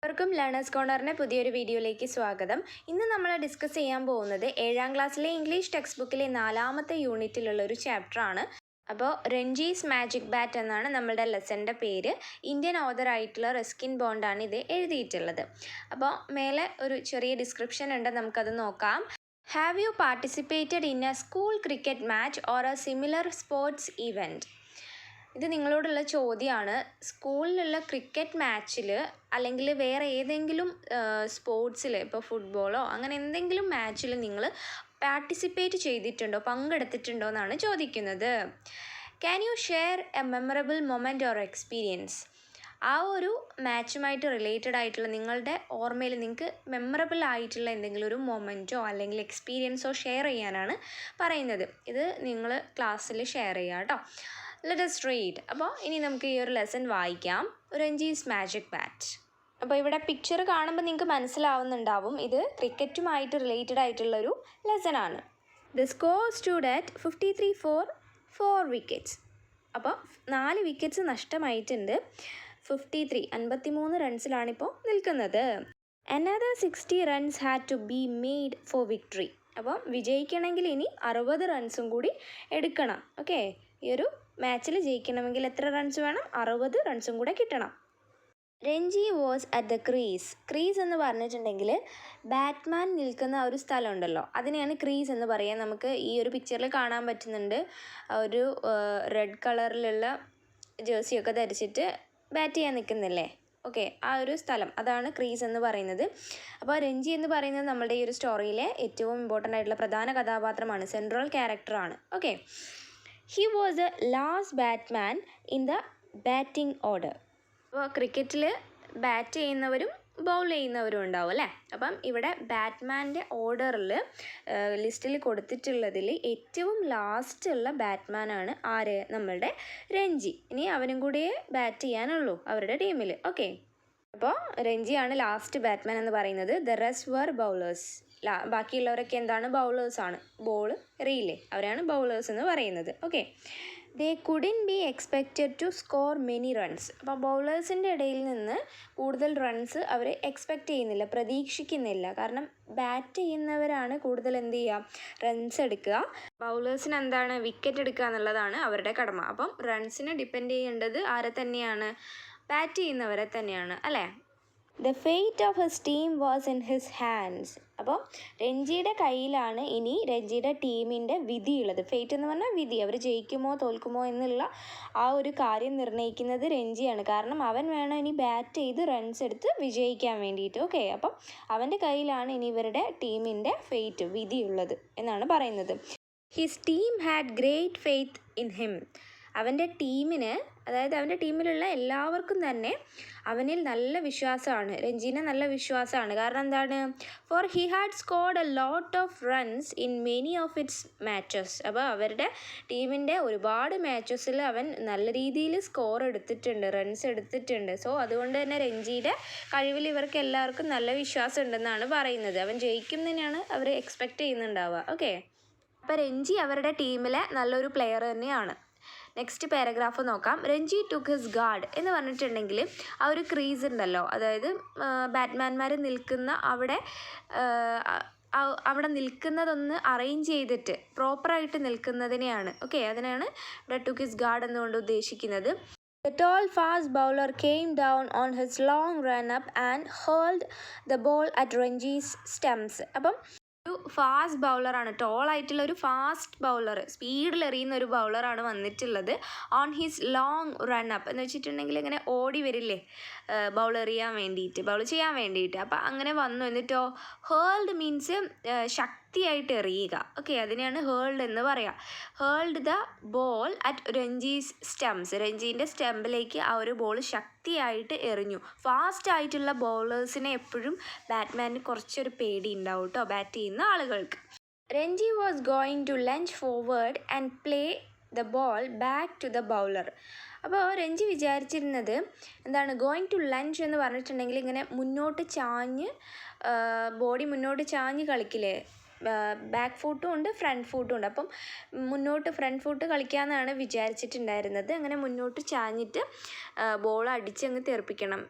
എല്ലാവർക്കും ലേണേഴ്സ് കോർണറിൻ്റെ പുതിയൊരു വീഡിയോയിലേക്ക് സ്വാഗതം. ഇന്ന് നമ്മൾ ഡിസ്കസ് ചെയ്യാൻ പോകുന്നത് 7ാം ക്ലാസ്സിലെ ഇംഗ്ലീഷ് ടെക്സ്റ്റ് ബുക്കിലെ 4ാമത്തെ യൂണിറ്റിലുള്ള ഒരു ചാപ്റ്ററാണ്. അപ്പോൾ രഞ്ജീസ് മാജിക് ബാറ്റ് എന്നാണ് നമ്മളുടെ ലെസൻ്റെ പേര്. ഇന്ത്യൻ ഓതർ ആയിട്ടുള്ള റസ്കിൻ ബോണ്ടാണ് ഇത് എഴുതിയിട്ടുള്ളത്. അപ്പോൾ മേലെ ഒരു ചെറിയ ഡിസ്ക്രിപ്ഷൻ ഉണ്ട്, നമുക്കത് നോക്കാം. Have you participated in A school cricket match or A similar sports event? ഇത് നിങ്ങളോടുള്ള ചോദ്യമാണ്. സ്കൂളിലുള്ള ക്രിക്കറ്റ് മാച്ചിൽ അല്ലെങ്കിൽ വേറെ ഏതെങ്കിലും സ്പോർട്സിൽ, ഇപ്പോൾ ഫുട്ബോളോ അങ്ങനെ എന്തെങ്കിലും മാച്ചിൽ നിങ്ങൾ പാർട്ടിസിപ്പേറ്റ് ചെയ്തിട്ടുണ്ടോ, പങ്കെടുത്തിട്ടുണ്ടോ എന്നാണ് ചോദിക്കുന്നത്. Can you share A memorable moment or experience? ആ ഒരു മാച്ചുമായിട്ട് റിലേറ്റഡ് ആയിട്ടുള്ള നിങ്ങളുടെ ഓർമ്മയിൽ നിങ്ങൾക്ക് മെമ്മറബിൾ ആയിട്ടുള്ള എന്തെങ്കിലും ഒരു മൊമെൻറ്റോ അല്ലെങ്കിൽ എക്സ്പീരിയൻസോ ഷെയർ ചെയ്യാനാണ് പറയുന്നത്. ഇത് നിങ്ങൾ ക്ലാസ്സിൽ ഷെയർ ചെയ്യുക കേട്ടോ. Let us read. അപ്പോൾ ഇനി നമുക്ക് ഈ ഒരു ലെസൺ വായിക്കാം. രഞ്ജീസ് മാജിക് ബാറ്റ്. അപ്പോൾ ഇവിടെ പിക്ചർ കാണുമ്പോൾ നിങ്ങൾക്ക് മനസ്സിലാവുന്നുണ്ടാവും ഇത് ക്രിക്കറ്റുമായിട്ട് റിലേറ്റഡ് ആയിട്ടുള്ളൊരു ലെസണാണ്. The score stood at 53 for 4 wickets. അപ്പോൾ 4 വിക്കറ്റ്സ് നഷ്ടമായിട്ടുണ്ട്. 53 റൺസിലാണിപ്പോൾ നിൽക്കുന്നത്. Another 60 runs had to be made for victory. അപ്പോൾ വിജയിക്കണമെങ്കിൽ ഇനി 60 റൺസും കൂടി എടുക്കണം. ഓക്കെ, ഈ ഒരു മാച്ചിൽ ജയിക്കണമെങ്കിൽ എത്ര റൺസ് വേണം? 60 റൺസും കൂടെ കിട്ടണം. Ranji was at the crease. Crease എന്ന് പറഞ്ഞിട്ടുണ്ടെങ്കിൽ ബാറ്റ്മാൻ നിൽക്കുന്ന ഒരു സ്ഥലം ഉണ്ടല്ലോ, അതിനെയാണ് ക്രീസ് എന്ന് പറയുക. നമുക്ക് ഈ ഒരു പിക്ചറിൽ കാണാൻ പറ്റുന്നുണ്ട്, ഒരു റെഡ് കളറിലുള്ള ജേഴ്സിയൊക്കെ ധരിച്ചിട്ട് ബാറ്റ് ചെയ്യാൻ നിൽക്കുന്നില്ലേ? ഓക്കെ, ആ ഒരു സ്ഥലം, അതാണ് ക്രീസ് എന്ന് പറയുന്നത്. അപ്പോൾ രഞ്ജി എന്ന് പറയുന്നത് നമ്മുടെ ഈ ഒരു സ്റ്റോറിയിലെ ഏറ്റവും ഇമ്പോർട്ടൻ്റ് ആയിട്ടുള്ള പ്രധാന കഥാപാത്രമാണ്, സെൻട്രൽ ക്യാരക്ടറാണ്. Okay, he was the last Batman in the batting order. അപ്പോൾ ക്രിക്കറ്റിൽ ബാറ്റ് ചെയ്യുന്നവരും ബൗൾ ചെയ്യുന്നവരും ഉണ്ടാവും അല്ലേ? അപ്പം ഇവിടെ ബാറ്റ്മാൻ്റെ ഓർഡറിൽ ലിസ്റ്റിൽ കൊടുത്തിട്ടുള്ളതിൽ ഏറ്റവും ലാസ്റ്റ് ഉള്ള ബാറ്റ്മാനാണ് ആര്? നമ്മളുടെ രഞ്ജി. ഇനി അവനും കൂടിയേ ബാറ്റ് ചെയ്യാനുള്ളൂ അവരുടെ ടീമിൽ. ഓക്കെ, അപ്പോൾ രഞ്ജിയാണ് ലാസ്റ്റ് ബാറ്റ്മാൻ എന്ന് പറയുന്നത്. The rest were bowlers. ബാക്കിയുള്ളവരൊക്കെ എന്താണ്? ബൗളേഴ്സാണ്. ബോൾ എറിയില്ലേ, അവരാണ് ബൗളേഴ്സ് എന്ന് പറയുന്നത്. Okay, they couldn't be expected to score many runs. അപ്പോൾ ബൗളേഴ്സിൻ്റെ ഇടയിൽ നിന്ന് കൂടുതൽ റൺസ് അവർ എക്സ്പെക്റ്റ് ചെയ്യുന്നില്ല, പ്രതീക്ഷിക്കുന്നില്ല. കാരണം ബാറ്റ് ചെയ്യുന്നവരാണ് കൂടുതൽ എന്ത് ചെയ്യുക? റൺസ് എടുക്കുക. ബൗളേഴ്സിന് എന്താണ്? വിക്കറ്റ് എടുക്കുക എന്നുള്ളതാണ് അവരുടെ കടമ. അപ്പം റൺസിന് ഡിപ്പെൻഡ് ചെയ്യേണ്ടത് ആരെ തന്നെയാണ്? ബാറ്റ് ചെയ്യുന്നവരെ തന്നെയാണ് അല്ലേ? The fate of his team was in his hands. അപ്പോൾ രഞ്ജിയുടെ കയ്യിലാണ് ഇനി രഞ്ജിയുടെ ടീമിൻ്റെ വിധിയുള്ളത്. ഫേറ്റ് എന്ന് പറഞ്ഞാൽ വിധി, അവർ ജയിക്കുമോ തോൽക്കുമോ എന്നുള്ള ആ ഒരു കാര്യം നിർണ്ണയിക്കുന്നത് രഞ്ജിയാണ്. കാരണം അവൻ വേണം ഇനി ബാറ്റ് ചെയ്ത് റൺസ് എടുത്ത് വിജയിക്കാൻ വേണ്ടിയിട്ട്. ഓക്കെ, അപ്പം അവൻ്റെ കയ്യിലാണ് ഇനി ഇവരുടെ ടീമിൻ്റെ ഫേറ്റ്, വിധിയുള്ളത് എന്നാണ് പറയുന്നത്. His team had great faith in him. അവൻ്റെ ടീമിന്, അതായത് അവൻ്റെ ടീമിലുള്ള എല്ലാവർക്കും തന്നെ അവനിൽ നല്ല വിശ്വാസമാണ്, രഞ്ജിനെ നല്ല വിശ്വാസമാണ്. കാരണം എന്താണ്? For he had scored a lot of runs in many of its matches. അപ്പോൾ അവരുടെ ടീമിൻ്റെ ഒരുപാട് മാച്ചസിൽ അവൻ നല്ല രീതിയിൽ സ്കോർ എടുത്തിട്ടുണ്ട്, റൺസ് എടുത്തിട്ടുണ്ട്. സോ അതുകൊണ്ട് തന്നെ രഞ്ജിയുടെ കഴിവിൽ ഇവർക്ക് എല്ലാവർക്കും നല്ല വിശ്വാസം ഉണ്ടെന്നാണ് പറയുന്നത്. അവൻ ജയിക്കും തന്നെയാണ് അവർ എക്സ്പെക്റ്റ് ചെയ്യുന്നുണ്ടാവുക. ഓക്കെ, അപ്പോൾ രഞ്ജി അവരുടെ ടീമിലെ നല്ലൊരു പ്ലെയർ തന്നെയാണ്. നെക്സ്റ്റ് പാരഗ്രാഫ് നോക്കാം. രഞ്ജി ടുക്ക് ഹിസ് ഗാർഡ് എന്ന് പറഞ്ഞിട്ടുണ്ടെങ്കിൽ ആ ഒരു ക്രീസ് ഉണ്ടല്ലോ, അതായത് ബാറ്റ്മാൻമാർ നിൽക്കുന്ന അവിടെ നിൽക്കുന്നതൊന്ന് അറേഞ്ച് ചെയ്തിട്ട് പ്രോപ്പറായിട്ട് നിൽക്കുന്നതിനെയാണ്. ഓക്കെ, അതിനാണ് ഇവിടെ ടുക്ക് ഹിസ് ഗാർഡ് എന്നുകൊണ്ട് ഉദ്ദേശിക്കുന്നത്. The tall fast bowler came down on his long run up and hurled the ball at Ranji's stumps. അപ്പം ഒരു ഫാസ്റ്റ് ബൗളറാണ്, ടോൾ ആയിട്ടുള്ള ഒരു ഫാസ്റ്റ് ബൗളർ, സ്പീഡിൽ എറിയുന്ന ഒരു ബൗളറാണ് വന്നിട്ടുള്ളത്. On his long run up എന്ന് വെച്ചിട്ടുണ്ടെങ്കിൽ ഇങ്ങനെ ഓടി വരില്ലേ ബൗൾ എറിയാൻ വേണ്ടിയിട്ട്, ബൗൾ ചെയ്യാൻ വേണ്ടിയിട്ട്. അപ്പം അങ്ങനെ വന്നു. എന്നിട്ടോ ഹേൾഡ് മീൻസ് ശക്തിയായിട്ട് എറിയുക. ഓക്കെ, അതിനെയാണ് ഹേൾഡ് എന്ന് പറയുക. Held the ball at Ranji's stumps. രഞ്ജീൻ്റെ സ്റ്റംപിലേക്ക് ആ ഒരു ബോൾ ശക്തിയായിട്ട് എറിഞ്ഞു. ഫാസ്റ്റ് ആയിട്ടുള്ള ബോളേഴ്സിനെ എപ്പോഴും ബാറ്റ്മാന് കുറച്ചൊരു പേടി ഉണ്ടാവും കേട്ടോ, ബാറ്റ് ചെയ്യുന്ന ആളുകൾക്ക്. Ranji was going to lunge forward and play the ball back to the bowler. അപ്പോൾ രഞ്ജി വിചാരിച്ചിരുന്നത് എന്താണ്? ഗോയിങ് ടു ലഞ്ച് എന്ന് പറഞ്ഞിട്ടുണ്ടെങ്കിൽ ഇങ്ങനെ മുന്നോട്ട് ചാഞ്ഞ്, ബോഡി മുന്നോട്ട് ചാഞ്ഞ് കളിക്കില്ലേ, ബാക്ക് ഫൂട്ടും ഉണ്ട് ഫ്രണ്ട് ഫൂട്ടും ഉണ്ട്. അപ്പം മുന്നോട്ട് ഫ്രണ്ട് ഫൂട്ട് കളിക്കാമെന്നാണ് വിചാരിച്ചിട്ടുണ്ടായിരുന്നത്. അങ്ങനെ മുന്നോട്ട് ചാഞ്ഞിട്ട് ബോൾ അടിച്ചങ്ങ് തെറിപ്പിക്കണം.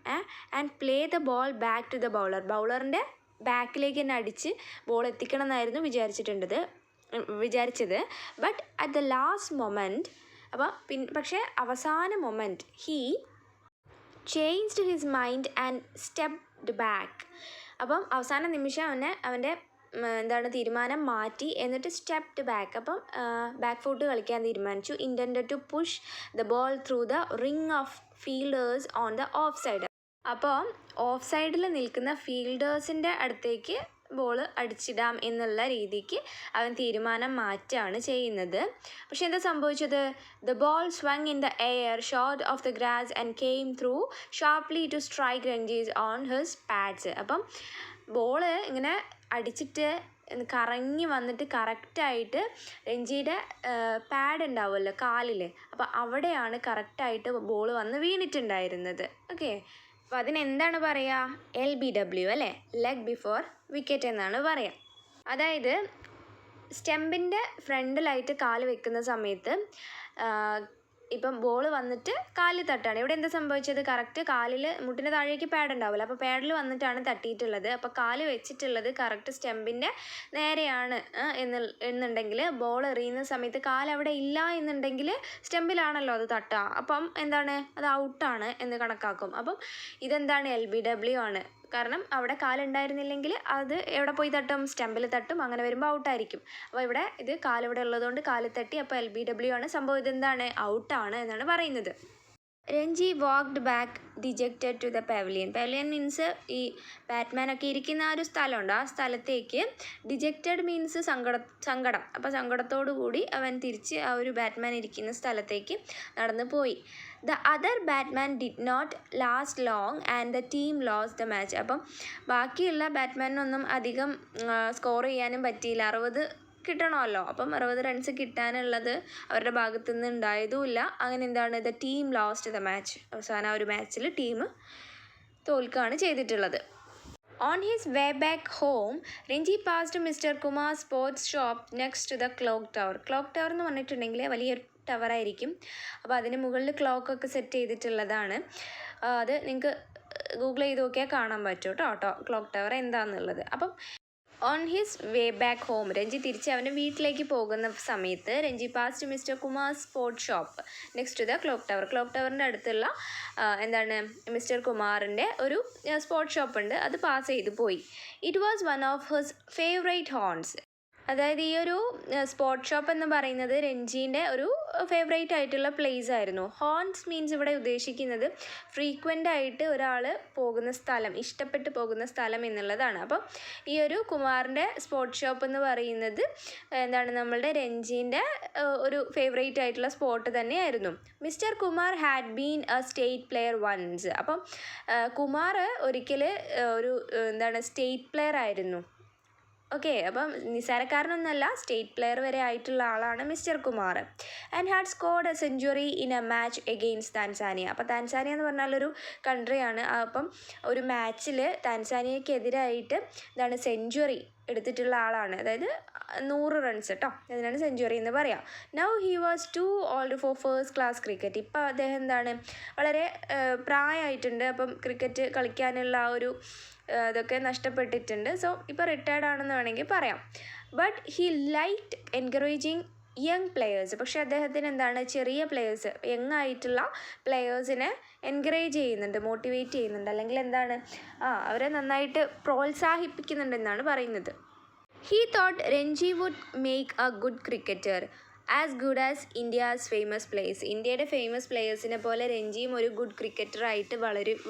And play the ball back to the bowler. ബൗളറിൻ്റെ ബാക്കിലേക്ക് തന്നെ അടിച്ച് ബോൾ എത്തിക്കണം എന്നായിരുന്നു വിചാരിച്ചത്. But at the last moment, പക്ഷേ അവസാന moment he changed his mind and stepped back. അപ്പം അവസാന നിമിഷം അവൻ്റെ തീരുമാനം മാറ്റി, എന്നിട്ട് സ്റ്റെപ്ഡ് ബാക്ക്. അപ്പം ബാക്ക് ഫുട്ട് കളിക്കാൻ തീരുമാനിച്ചു. Intended to push the ball through the ring of fielders on the off side. അപ്പോൾ ഓഫ് സൈഡിൽ നിൽക്കുന്ന ഫീൽഡേഴ്സിൻ്റെ അടുത്തേക്ക് ബോൾ അടിച്ചിടാം എന്നുള്ള രീതിക്ക് അവൻ തീരുമാനം മാറ്റാണ് ചെയ്യുന്നത്. പക്ഷെ എന്താ സംഭവിച്ചത്? The ball swung in the air short of the grass and came through sharply to strike Ranji's on his pads. അപ്പം ബോള് ഇങ്ങനെ അടിച്ചിട്ട് കറങ്ങി വന്നിട്ട് കറക്റ്റായിട്ട് രഞ്ജിയുടെ പാഡ് ഉണ്ടാവുമല്ലോ കാലിൽ, അപ്പോൾ അവിടെയാണ് കറക്റ്റായിട്ട് ബോൾ വന്ന് വീണിട്ടുണ്ടായിരുന്നത്. ഓക്കെ, അപ്പോൾ അതിനെന്താണ് പറയുക? LBW അല്ലേ, ലെഗ് ബിഫോർ വിക്കറ്റ് എന്നാണ് പറയുക. അതായത് സ്റ്റെമ്പിൻ്റെ ഫ്രണ്ടിലായിട്ട് കാല് വെക്കുന്ന സമയത്ത് ഇപ്പം ബോൾ വന്നിട്ട് കാലിൽ തട്ടാണ്. ഇവിടെ എന്താ സംഭവിച്ചത്? കറക്റ്റ് കാലിൽ മുട്ടിൻ്റെ താഴേക്ക് പാഡ് ഉണ്ടാവില്ല, അപ്പോൾ പാഡിൽ വന്നിട്ടാണ് തട്ടിയിട്ടുള്ളത്. അപ്പോൾ കാല് വെച്ചിട്ടുള്ളത് കറക്റ്റ് സ്റ്റെമ്പിൻ്റെ നേരെയാണ് എന്നുണ്ടെങ്കിൽ ബോൾ എറിയുന്ന സമയത്ത് കാലവിടെ ഇല്ല എന്നുണ്ടെങ്കിൽ സ്റ്റെമ്പിലാണല്ലോ അത് തട്ടുക. അപ്പം എന്താണ്? അത് ഔട്ടാണ് എന്ന് കണക്കാക്കും. അപ്പം ഇതെന്താണ്? LBW ആണ്. കാരണം അവിടെ കാലുണ്ടായിരുന്നില്ലെങ്കിൽ അത് എവിടെ പോയി തട്ടും? സ്റ്റെമ്പിൽ തട്ടും. അങ്ങനെ വരുമ്പോൾ ഔട്ടായിരിക്കും. അപ്പോൾ ഇവിടെ ഇത് കാലിവിടെ ഉള്ളതുകൊണ്ട് കാലിൽ തട്ടി, അപ്പോൾ LBW ആണ്. സംഭവം ഇതെന്താണ്? ഔട്ടാണ് എന്നാണ് പറയുന്നത്. Ranji walked back dejected to the pavilion. Pavilion means ഈ ബാറ്റ്മാനൊക്കെ ഇരിക്കുന്ന ആ ഒരു സ്ഥലമുണ്ട്, ആ സ്ഥലത്തേക്ക്. ഡിജക്റ്റഡ് മീൻസ് സങ്കടം. അപ്പോൾ സങ്കടത്തോടു കൂടി അവൻ തിരിച്ച് ആ ഒരു ബാറ്റ്മാൻ ഇരിക്കുന്ന സ്ഥലത്തേക്ക് നടന്നു പോയി. The other batsman did not last long and the team lost the match. അപ്പം ബാക്കിയുള്ള ബാറ്റ്മാനൊന്നും അധികം സ്കോർ ചെയ്യാനും പറ്റിയില്ല. 60 കിട്ടണമല്ലോ, അപ്പം 60 റൺസ് കിട്ടാനുള്ളത് അവരുടെ ഭാഗത്തു നിന്ന് ഉണ്ടായതുമില്ല. അങ്ങനെ എന്താണ്? The team lost the match. അവസാനം ആ ഒരു മാച്ചിൽ ടീം തോൽക്കുകയാണ് ചെയ്തിട്ടുള്ളത്. On his way back home, Renji passed Mr. Kumar's sports shop next to the clock tower. Clock tower എന്ന് പറഞ്ഞിട്ടുണ്ടെങ്കിൽ വലിയൊരു ടവറായിരിക്കും. അപ്പോൾ അതിന് മുകളിൽ ക്ലോക്കൊക്കെ സെറ്റ് ചെയ്തിട്ടുള്ളതാണ്. അത് നിങ്ങൾക്ക് ഗൂഗിൾ ചെയ്ത് നോക്കിയാൽ കാണാൻ പറ്റും കേട്ടോ, ക്ലോക്ക് ടവർ എന്താണെന്നുള്ളത്. അപ്പം on his way back home, Ranji തിരിച്ച് അവൻ്റെ വീട്ടിലേക്ക് പോകുന്ന സമയത്ത് Ranji past mister Kumar sports shop next to the clock tower. Clock ടവറിൻ്റെ അടുത്തുള്ള മിസ്റ്റർ കുമാറിൻ്റെ ഒരു സ്പോർട്സ് ഷോപ്പ് ഉണ്ട്, അത് പാസ് ചെയ്ത് പോയി. It was one of his favourite horns. അതായത് ഈ ഒരു സ്പോർട്സ് ഷോപ്പ് എന്ന് പറയുന്നത് രഞ്ജീൻ്റെ ഒരു ഫേവറേറ്റ് ആയിട്ടുള്ള പ്ലേസ് ആയിരുന്നു. ഹോൺസ് മീൻസ് ഇവിടെ ഉദ്ദേശിക്കുന്നത് ഫ്രീക്വൻ്റ് ആയിട്ട് ഒരാൾ പോകുന്ന സ്ഥലം, ഇഷ്ടപ്പെട്ട് പോകുന്ന സ്ഥലം എന്നുള്ളതാണ്. അപ്പം ഈ ഒരു കുമാറിൻ്റെ സ്പോർട്സ് ഷോപ്പ് എന്ന് പറയുന്നത് നമ്മളുടെ രഞ്ജീൻ്റെ ഒരു ഫേവറേറ്റ് ആയിട്ടുള്ള സ്പോട്ട് തന്നെയായിരുന്നു. Mr Kumar had been a state player once. അപ്പം കുമാർ ഒരിക്കൽ ഒരു സ്റ്റേറ്റ് പ്ലെയർ ആയിരുന്നു. ഓക്കെ, അപ്പം നിസ്സാരക്കാരനൊന്നുമല്ല, സ്റ്റേറ്റ് പ്ലെയർ വരെ ആയിട്ടുള്ള ആളാണ് mister Kumar. And had scored A century in A match against Tanzania. അപ്പോൾ താൻസാനിയ എന്ന് പറഞ്ഞാലൊരു കൺട്രിയാണ്. അപ്പം ഒരു മാച്ചിൽ താൻസാനിയക്കെതിരായിട്ട് സെഞ്ചുറി എടുത്തിട്ടുള്ള ആളാണ്. അതായത് 100 റൺസ് കേട്ടോ, അതിനാണ് സെഞ്ചുറി എന്ന് പറയാം. Now he was too old for first class cricket. ഇപ്പോൾ അദ്ദേഹം വളരെ പ്രായമായിട്ടുണ്ട്. അപ്പം ക്രിക്കറ്റ് കളിക്കാനുള്ള ആ ഒരു ഇതൊക്കെ നഷ്ടപ്പെട്ടിട്ടുണ്ട്. സോ ഇപ്പോൾ റിട്ടയർഡ് ആണെന്ന് വേണമെങ്കിൽ പറയാം. But he liked encouraging young players. പക്ഷേ അദ്ദേഹത്തിന് ചെറിയ പ്ലെയേഴ്സ്, യങ് ആയിട്ടുള്ള പ്ലെയേഴ്സിനെ എൻകറേജ് ചെയ്യുന്നുണ്ട്, മോട്ടിവേറ്റ് ചെയ്യുന്നുണ്ട്, അല്ലെങ്കിൽ അവരെ നന്നായിട്ട് പ്രോത്സാഹിപ്പിക്കുന്നുണ്ടെന്നാണ് പറയുന്നത്. He thought Ranji would make a good cricketer as good as India's famous players. ഇന്ത്യയുടെ ഫേമസ് പ്ലേയേഴ്സിനെ പോലെ രഞ്ജിയും ഒരു ഗുഡ് ക്രിക്കറ്ററായിട്ട്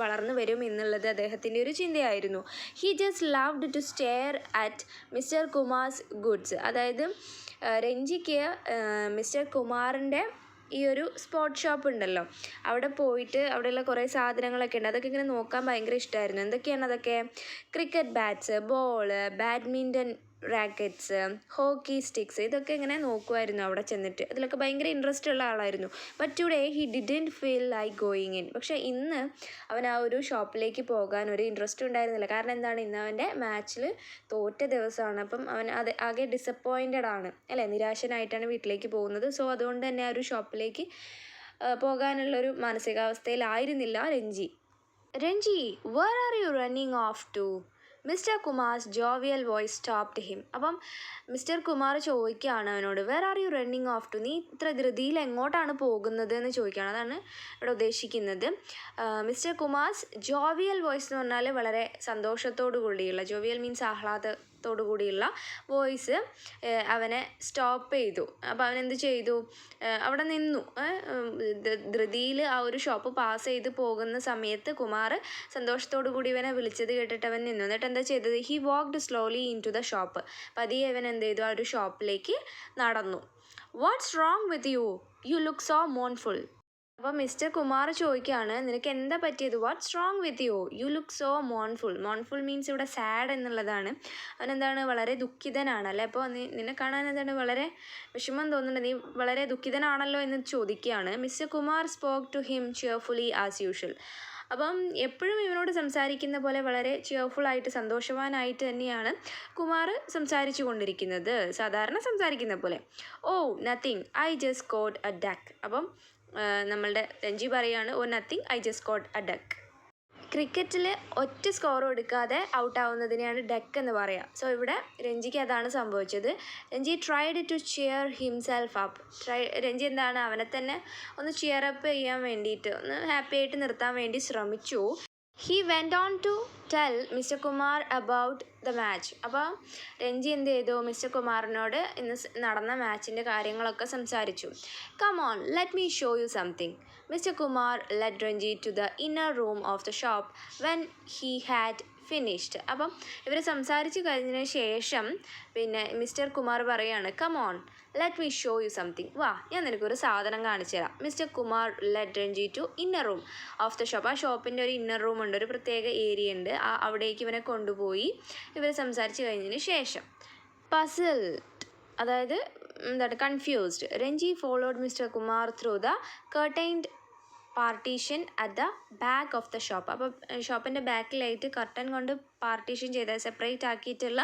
വളർന്നു വരും എന്നുള്ളത് അദ്ദേഹത്തിൻ്റെ ഒരു ചിന്തയായിരുന്നു. He just loved to stare at mister Kumar's goods. അതായത് രഞ്ജിക്ക് മിസ്റ്റർ കുമാറിൻ്റെ ഈ ഒരു സ്പോർട്സ് ഷോപ്പ് ഉണ്ടല്ലോ, അവിടെ പോയിട്ട് അവിടെയുള്ള കുറേ സാധനങ്ങളൊക്കെ ഉണ്ട്, അതൊക്കെ ഇങ്ങനെ നോക്കാൻ ഭയങ്കര ഇഷ്ടമായിരുന്നു. എന്തൊക്കെയാണ് അതൊക്കെ? Cricket bats, ball, badminton rackets, hockey sticks, ഇതൊക്കെ ഇങ്ങനെ നോക്കുമായിരുന്നു അവിടെ ചെന്നിട്ട്. അതിലൊക്കെ ഭയങ്കര ഇൻട്രസ്റ്റ് ഉള്ള ആളായിരുന്നു. But today he didn't feel like going in. പക്ഷേ ഇന്ന് അവൻ ആ ഒരു ഷോപ്പിലേക്ക് പോകാൻ ഒരു ഇൻട്രസ്റ്റ് ഉണ്ടായിരുന്നില്ല. കാരണം എന്താണ്, ഇന്ന് അവൻ്റെ മാച്ചിൽ തോറ്റ ദിവസമാണ്. അപ്പം അവൻ ആകെ ഡിസപ്പോയിൻറ്റഡ് ആണ് അല്ലേ, നിരാശനായിട്ടാണ് വീട്ടിലേക്ക് പോകുന്നത്. സോ അതുകൊണ്ട് തന്നെ ആ ഒരു ഷോപ്പിലേക്ക് പോകാനുള്ളൊരു മാനസികാവസ്ഥയിലായിരുന്നില്ല Ranji. Ranji, where are you running off to? Mister Kumar's jovial voice stopped him. അപ്പം മിസ്റ്റർ കുമാർ ചോദിക്കുകയാണ് അവനോട്, where are you running off to, നീ ഇത്ര ധൃതിയിൽ എങ്ങോട്ടാണ് പോകുന്നത് എന്ന് ചോദിക്കുകയാണ്. അതാണ് ഇവിടെ ഉദ്ദേശിക്കുന്നത്. മിസ്റ്റർ കുമാർസ് ജോവിയൽ വോയിസ് എന്ന് പറഞ്ഞാൽ വളരെ സന്തോഷത്തോടു കൂടിയുള്ള, ജോവിയൽ മീൻസ് ആഹ്ലാദത്തോടു കൂടിയുള്ള വോയിസ് അവനെ സ്റ്റോപ്പ് ചെയ്തു. അപ്പോൾ അവൻ എന്ത് ചെയ്തു, അവിടെ നിന്നു. ധൃതിയിൽ ആ ഒരു ഷോപ്പ് പാസ് ചെയ്ത് പോകുന്ന സമയത്ത് കുമാർ സന്തോഷത്തോടു കൂടി ഇവനെ വിളിച്ചത് കേട്ടിട്ട് അവൻ നിന്നു. എന്നിട്ട് എന്താ ചെയ്തത്, he walked slowly into the shop. പതിയെ അവൻ എന്ത് ചെയ്തു, ആ ഒരു ഷോപ്പിലേക്ക് നടന്നു. What's wrong with you, you look so mournful. അപ്പോൾ മിസ്റ്റർ കുമാർ ചോദിക്കുകയാണ്, നിനക്ക് എന്താ പറ്റിയത്, what's wrong with you, you look so mournful. Mournful means ഇവിടെ സാഡ് എന്നുള്ളതാണ്. അവനെന്താണ്, വളരെ ദുഃഖിതനാണ് അല്ലേ. അപ്പോൾ നിന്നെ കാണാൻ എന്താണ് വളരെ വിഷമം തോന്നുന്നുണ്ട്, നീ വളരെ ദുഃഖിതനാണല്ലോ എന്ന് ചോദിക്കുകയാണ്. Mister Kumar spoke to him cheerfully as usual. അപ്പം എപ്പോഴും ഇവനോട് സംസാരിക്കുന്ന പോലെ വളരെ ചിയർഫുള്ളായിട്ട് സന്തോഷവാനായിട്ട് തന്നെയാണ് കുമാർ സംസാരിച്ചു കൊണ്ടിരിക്കുന്നത്, സാധാരണ സംസാരിക്കുന്ന പോലെ. Oh nothing, I just got a duck. അപ്പം നമ്മളുടെ രഞ്ജി പറയാണ്, oh nothing, I just got a duck. ക്രിക്കറ്റിൽ ഒറ്റ സ്കോറും എടുക്കാതെ ഔട്ടാവുന്നതിനെയാണ് ഡക്ക് എന്ന് പറയുക. സോ ഇവിടെ രഞ്ജിക്ക് അതാണ് സംഭവിച്ചത്. Ranji tried to cheer himself up. Ranji എന്താണ്, അവനെ തന്നെ ഒന്ന് ചിയർ അപ്പ് ചെയ്യാൻ വേണ്ടിയിട്ട്, ഒന്ന് ഹാപ്പി ആയിട്ട് നിർത്താൻ വേണ്ടി ശ്രമിച്ചു. He went on to tell Mr Kumar about the match. അപ്പോൾ രഞ്ജി എന്ത് ചെയ്തു, മിസ്റ്റർ കുമാറിനോട് ഇന്ന് നടന്ന മാച്ചിൻ്റെ കാര്യങ്ങളൊക്കെ സംസാരിച്ചു. Come on, let me show you something. Mr Kumar led Ranji to the inner room of the shop when he had finished. അപ്പം ഇവർ സംസാരിച്ച് കഴിഞ്ഞതിന് ശേഷം പിന്നെ മിസ്റ്റർ കുമാർ പറയാണ്, come on let me show you something, വാ ഞാൻ നിനക്കൊരു സാധനം കാണിച്ചു തരാം. Mr Kumar led Ranji to inner room of the shop. ആ ഷോപ്പിൻ്റെ ഒരു ഇന്നർ റൂം ഉണ്ട്, ഒരു പ്രത്യേക ഏരിയ ഉണ്ട്. അവിടേക്ക് ഇവനെ കൊണ്ടുപോയി ഇവർ സംസാരിച്ച് കഴിഞ്ഞതിന് ശേഷം പസിൽഡ്, അതായത് എന്താണ്, confused, Ranji followed mister Kumar through the curtained partition at the back of the shop. അപ്പോൾ ഷോപ്പിൻ്റെ ബാക്കിലായിട്ട് കർട്ടൻ കൊണ്ട് പാർട്ടീഷൻ ചെയ്ത സെപ്പറേറ്റ് ആക്കിയിട്ടുള്ള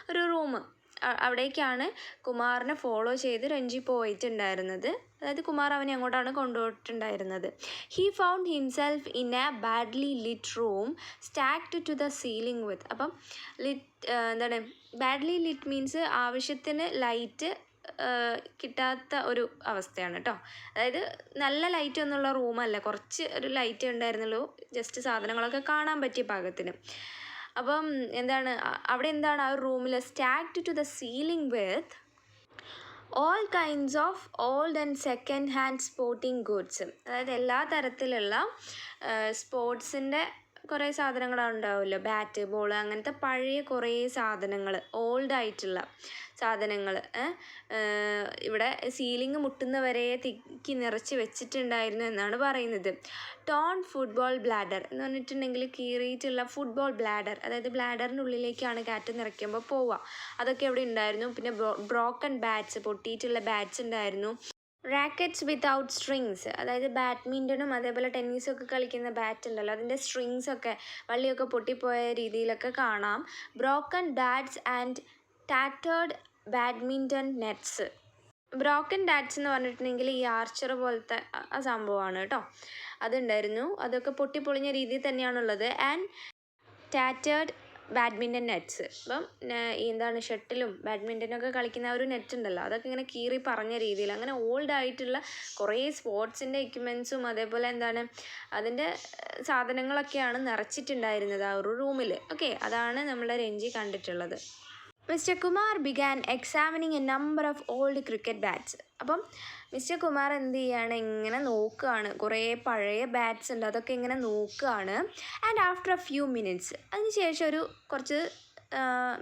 ഒരു റൂം, അവിടേക്കാണ് കുമാറിനെ ഫോളോ ചെയ്ത് രഞ്ജി പോയിട്ടുണ്ടായിരുന്നത്. അതായത് കുമാർ അവനെ അങ്ങോട്ടാണ് കൊണ്ടുപോയിട്ടുണ്ടായിരുന്നത്. He found himself in a badly lit room stacked to the ceiling with. അപ്പം എന്താണ്, ബാഡ്ലി ലിറ്റ് മീൻസ് ആവശ്യത്തിന് ലൈറ്റ് കിട്ടാത്ത ഒരു അവസ്ഥയാണ് കേട്ടോ. അതായത് നല്ല ലൈറ്റ് ഒന്നുള്ള റൂമല്ല, കുറച്ച് ഒരു ലൈറ്റ് ഉണ്ടായിരുന്നുള്ളൂ, ജസ്റ്റ് സാധനങ്ങളൊക്കെ കാണാൻ പറ്റിയ പാകത്തിന്. അപ്പം എന്താണ്, അവിടെ എന്താണ്, ആ ഒരു റൂമിൽ stacked to the ceiling with all kinds of old and second hand sporting goods. അതായത് എല്ലാ തരത്തിലുള്ള സ്പോർട്സിൻ്റെ കുറേ സാധനങ്ങളുണ്ടാവുമല്ലോ, ബാറ്റ്, ബോൾ, അങ്ങനത്തെ പഴയ കുറേ സാധനങ്ങൾ, ഓൾഡായിട്ടുള്ള സാധനങ്ങൾ ഇവിടെ സീലിംഗ് മുട്ടുന്നവരെ തിക്കി നിറച്ച് വെച്ചിട്ടുണ്ടായിരുന്നു എന്നാണ് പറയുന്നത്. ടോൺ ഫുട്ബോൾ ബ്ലാഡർ എന്ന് പറഞ്ഞിട്ടുണ്ടെങ്കിൽ കീറിയിട്ടുള്ള ഫുട്ബോൾ ബ്ലാഡർ, അതായത് ബ്ലാഡറിൻ്റെ ഉള്ളിലേക്കാണ് കാറ്റ് നിറയ്ക്കുമ്പോൾ പോവുക, അതൊക്കെ അവിടെ ഉണ്ടായിരുന്നു. പിന്നെ ബ്രോക്കൺ ബാറ്റ്സ്, പൊട്ടിയിട്ടുള്ള ബാറ്റ്സ് ഉണ്ടായിരുന്നു. റാക്കറ്റ്സ് വിത്തൗട്ട് സ്ട്രിങ്സ്, അതായത് ബാഡ്മിൻ്റണും അതേപോലെ ടെന്നീസും ഒക്കെ കളിക്കുന്ന ബാറ്റ് ഉണ്ടല്ലോ, അതിൻ്റെ സ്ട്രിങ്സൊക്കെ വള്ളിയൊക്കെ പൊട്ടിപ്പോയ രീതിയിലൊക്കെ കാണാം. Broken bats and tattered badminton nets. Broken bats എന്ന് പറഞ്ഞിട്ടുണ്ടെങ്കിൽ ഈ ആർച്ചർ പോലത്തെ ആ സംഭവമാണ് കേട്ടോ, അതുണ്ടായിരുന്നു. അതൊക്കെ പൊട്ടിപ്പൊളിഞ്ഞ രീതിയിൽ തന്നെയാണുള്ളത്. ആൻഡ് ടാറ്റേർഡ് ബാഡ്മിൻ്റൺ നെറ്റ്സ്, അപ്പം എന്താണ്, ഷട്ടിലും ബാഡ്മിൻ്റനൊക്കെ കളിക്കുന്ന ആ ഒരു നെറ്റ് ഉണ്ടല്ലോ, അതൊക്കെ ഇങ്ങനെ കീറി പറഞ്ഞ രീതിയിൽ, അങ്ങനെ ഓൾഡ് ആയിട്ടുള്ള കുറേ സ്പോർട്സിൻ്റെ എക്യുപ്മെൻറ്റ്സും അതേപോലെ എന്താണ് അതിൻ്റെ സാധനങ്ങളൊക്കെയാണ് നിറച്ചിട്ടുണ്ടായിരുന്നത് ആ ഒരു റൂമിൽ. ഓക്കെ, അതാണ് നമ്മളെ രഞ്ജി കണ്ടിട്ടുള്ളത്. Mister Kumar began examining A number of old cricket bats. അപ്പം മിസ്റ്റർ കുമാർ എന്ത് ചെയ്യാണ്, ഇങ്ങനെ നോക്കുകയാണ്, കുറേ പഴയ ബാറ്റ്സ് ഉണ്ട്, അതൊക്കെ ഇങ്ങനെ നോക്കുകയാണ്. And after a few minutes, അതിന് ശേഷം ഒരു കുറച്ച്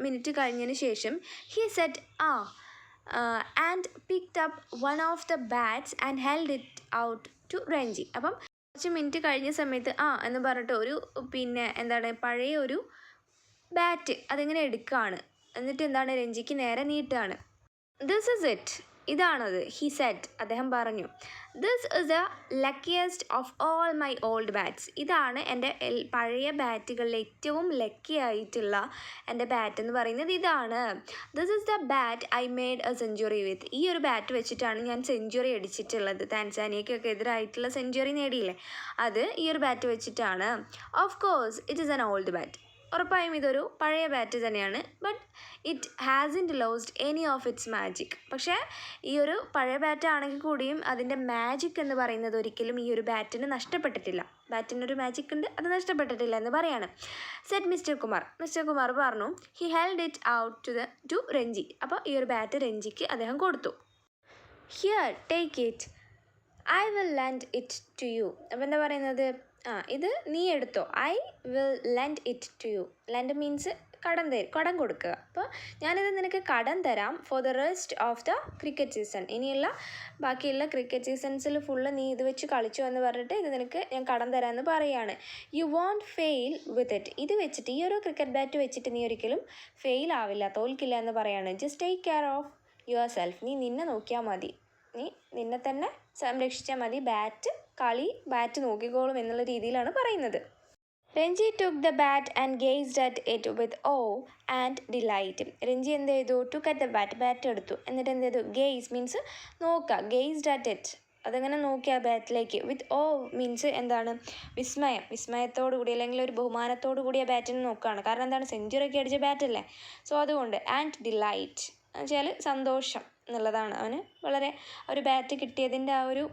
മിനിറ്റ് കഴിഞ്ഞതിന് ശേഷം he sat and picked up one of the bats and held it out to Ranji. അപ്പം കുറച്ച് മിനിറ്റ് കഴിഞ്ഞ സമയത്ത് എന്ന് പറഞ്ഞിട്ട് ഒരു പിന്നെ എന്താണ് പഴയ ഒരു ബാറ്റ് അതിങ്ങനെ എടുക്കുകയാണ് എന്നിട്ട് എന്താണ് രഞ്ജിക്ക് നേരെ നീട്ടുകയാണ്. ദിസ് ഇസ് ഇറ്റ്, ഇതാണത്. ഹി സെഡ്, അദ്ദേഹം പറഞ്ഞു. This is the luckiest of all my old bats, ഇതാണ് എൻ്റെ പഴയ ബാറ്റുകളിൽ ഏറ്റവും ലക്കി ആയിട്ടുള്ള എൻ്റെ ബാറ്റ് എന്ന് പറയുന്നത് ഇതാണ്. This is the bat I made a century with, ഈ ഒരു ബാറ്റ് വെച്ചിട്ടാണ് ഞാൻ സെഞ്ചുറി അടിച്ചിട്ടുള്ളത്. താൻസാനിയയ്ക്കൊക്കെ എതിരായിട്ടുള്ള സെഞ്ചുറി നേടിയില്ലേ, അത് ഈ ഒരു ബാറ്റ് വെച്ചിട്ടാണ്. Of course it is an old bat, ഉറപ്പായും ഇതൊരു പഴയ ബാറ്റ് തന്നെയാണ്. But it hasn't lost any of its magic, പക്ഷേ ഈ ഒരു പഴയ ബാറ്റ് ആണെങ്കിൽ കൂടിയും അതിൻ്റെ മാജിക് എന്ന് പറയുന്നത് ഒരിക്കലും ഈ ഒരു ബാറ്റിന് നഷ്ടപ്പെട്ടിട്ടില്ല. ബാറ്റിനൊരു മാജിക് ഉണ്ട്, അത് നഷ്ടപ്പെട്ടിട്ടില്ല എന്ന് പറയാണ്. Said mister Kumar, mister Kumar പറഞ്ഞു. He held it out to Ranji, അപ്പോൾ ഈ ഒരു ബാറ്റ് രഞ്ജിക്ക് അദ്ദേഹം കൊടുത്തു. Here take it, I will lend it to you. അപ്പോൾ എന്താ പറയുന്നത്, ഇത് നീ എടുത്തോ. I will lend it to you. Lend means കടം കൊടുക്കുക. അപ്പോൾ ഞാനിത് നിനക്ക് കടം തരാം for the rest of the cricket season, ഇനിയുള്ള ബാക്കിയുള്ള ക്രിക്കറ്റ് സീസൺസിൽ ഫുള്ള് നീ ഇത് വെച്ച് കളിച്ചു എന്ന് പറഞ്ഞിട്ട് ഇത് നിനക്ക് ഞാൻ കടം തരാമെന്ന് പറയുകയാണ്. You won't fail with it, ഇത് വെച്ചിട്ട് ഈ ഒരു ക്രിക്കറ്റ് ബാറ്റ് വെച്ചിട്ട് നീ ഒരിക്കലും ഫെയിൽ ആവില്ല, തോൽക്കില്ല എന്ന് പറയാണ്. Just take care of your self, നീ നിന്നെ നോക്കിയാൽ മതി, നീ നിന്നെ തന്നെ സംരക്ഷിച്ചാൽ മതി, ബാറ്റ് നോക്കിക്കോളും എന്നുള്ള രീതിയിലാണ് പറയുന്നത്. Ranji took the bat and gazed at it with awe and delight. Ranji എന്ത് ചെയ്തു, ടുക്ക് അറ്റ് ദ ബാറ്റ് എടുത്തു, എന്നിട്ട് എന്ത് ചെയ്തു, ഗെയ്സ് മീൻസ് നോക്കുക, ഗേസ്ഡ് അറ്റ് ഇറ്റ് അതങ്ങനെ നോക്കിയ ബാറ്റിലേക്ക്. വിത്ത് ഓ മീൻസ് എന്താണ്, വിസ്മയത്തോടു കൂടി അല്ലെങ്കിൽ ഒരു ബഹുമാനത്തോടു കൂടി ആ ബാറ്റിനെ നോക്കുകയാണ്. കാരണം എന്താണ്, സെഞ്ചുറി ഒക്കെ അടിച്ച ബാറ്റല്ലേ, സോ അതുകൊണ്ട്. ആൻഡ് ഡിലൈറ്റ് എന്ന് വെച്ചാൽ സന്തോഷം എന്നുള്ളതാണ്. അവന് വളരെ ഒരു ബാറ്റ് കിട്ടിയതിൻ്റെ ആ ഒരു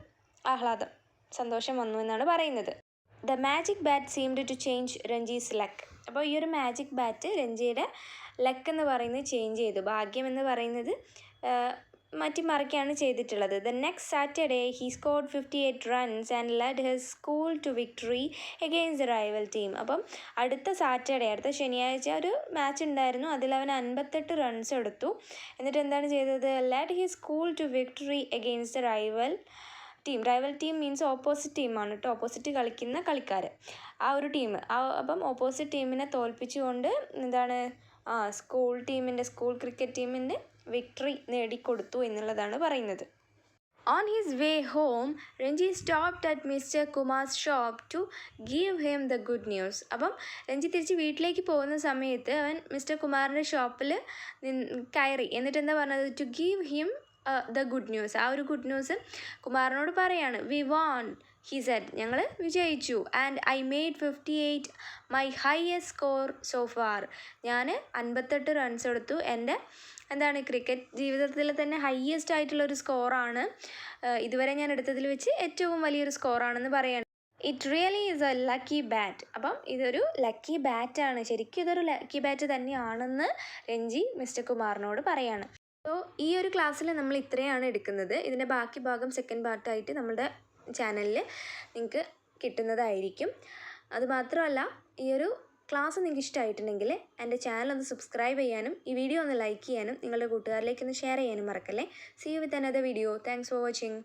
ആഹ്ലാദം, സന്തോഷം വന്നു എന്നാണ് പറയുന്നത്. The magic bat seemed to change Ranji's luck. അപ്പോൾ ഈ ഒരു മാജിക് ബാറ്റ് രഞ്ജിയുടെ ലക്ക് എന്ന് പറയുന്നത് ചേഞ്ച് ചെയ്തു, ഭാഗ്യം എന്ന് പറയുന്നത് മാറ്റിമറിക്കുകയാണ് ചെയ്തിട്ടുള്ളത്. The next Saturday he scored 58 runs and led his school to victory against the rival team. അപ്പം അടുത്ത ശനിയാഴ്ച ഒരു മാച്ച് ഉണ്ടായിരുന്നു, അതിൽ അവൻ 58 runs എടുത്തു. എന്നിട്ട് എന്താണ് ചെയ്തത്, led his school to victory against the rival team means opposite ടീമാണ് കേട്ടോ, ഓപ്പോസിറ്റ് കളിക്കുന്ന കളിക്കാർ, ആ ഒരു ടീം. അപ്പം ഓപ്പോസിറ്റ് ടീമിനെ തോൽപ്പിച്ചുകൊണ്ട് എന്താണ് സ്കൂൾ ക്രിക്കറ്റ് ടീമിൻ്റെ വിക്ടറി നേടിക്കൊടുത്തു എന്നുള്ളതാണ് പറയുന്നത്. On his way home Ranji stopped at mister Kumar's shop to give him the good news. അപ്പം രഞ്ജി തിരിച്ച് വീട്ടിലേക്ക് പോകുന്ന സമയത്ത് അവൻ മിസ്റ്റർ കുമാറിൻ്റെ ഷോപ്പിൽ കയറി. എന്നിട്ട് എന്താ പറഞ്ഞത്, to give him the good news, ആ ഒരു ഗുഡ് ന്യൂസ് കുമാറിനോട് പറയാണ്. വി വോൺ, ഹി സെഡ്, ഞങ്ങൾ വിജയിച്ചു. And I made 58 my highest score so far, ഞാൻ 58 runs എടുത്തു. എൻ്റെ എന്താണ് ക്രിക്കറ്റ് ജീവിതത്തിൽ തന്നെ ഹയ്യസ്റ്റ് ആയിട്ടുള്ളൊരു സ്കോറാണ്, ഇതുവരെ ഞാൻ എടുത്തതിൽ വെച്ച് ഏറ്റവും വലിയൊരു സ്കോറാണെന്ന് പറയാണ്. It really is A lucky bat. അപ്പം ഇതൊരു ലക്കി ബാറ്റാണ്, ശരിക്കും ഇതൊരു ലക്കി ബാറ്റ് തന്നെയാണെന്ന് രഞ്ജി മിസ്റ്റർ കുമാറിനോട് പറയാണ്. സോ ഈ ഒരു ക്ലാസ്സിൽ നമ്മൾ ഇത്രയാണ് എടുക്കുന്നത്. ഇതിൻ്റെ ബാക്കി ഭാഗം സെക്കൻഡ് പാർട്ടായിട്ട് നമ്മുടെ ചാനലിൽ നിങ്ങൾക്ക് കിട്ടുന്നതായിരിക്കും. അതുമാത്രമല്ല, ഈ ഒരു ക്ലാസ് നിങ്ങൾക്ക് ഇഷ്ടമായിട്ടുണ്ടെങ്കിൽ എൻ്റെ ചാനൽ ഒന്ന് സബ്സ്ക്രൈബ് ചെയ്യാനും ഈ വീഡിയോ ഒന്ന് ലൈക്ക് ചെയ്യാനും നിങ്ങളുടെ കൂട്ടുകാരിലേക്ക് ഒന്ന് ഷെയർ ചെയ്യാനും മറക്കല്ലേ. See you with another video. Thanks for watching.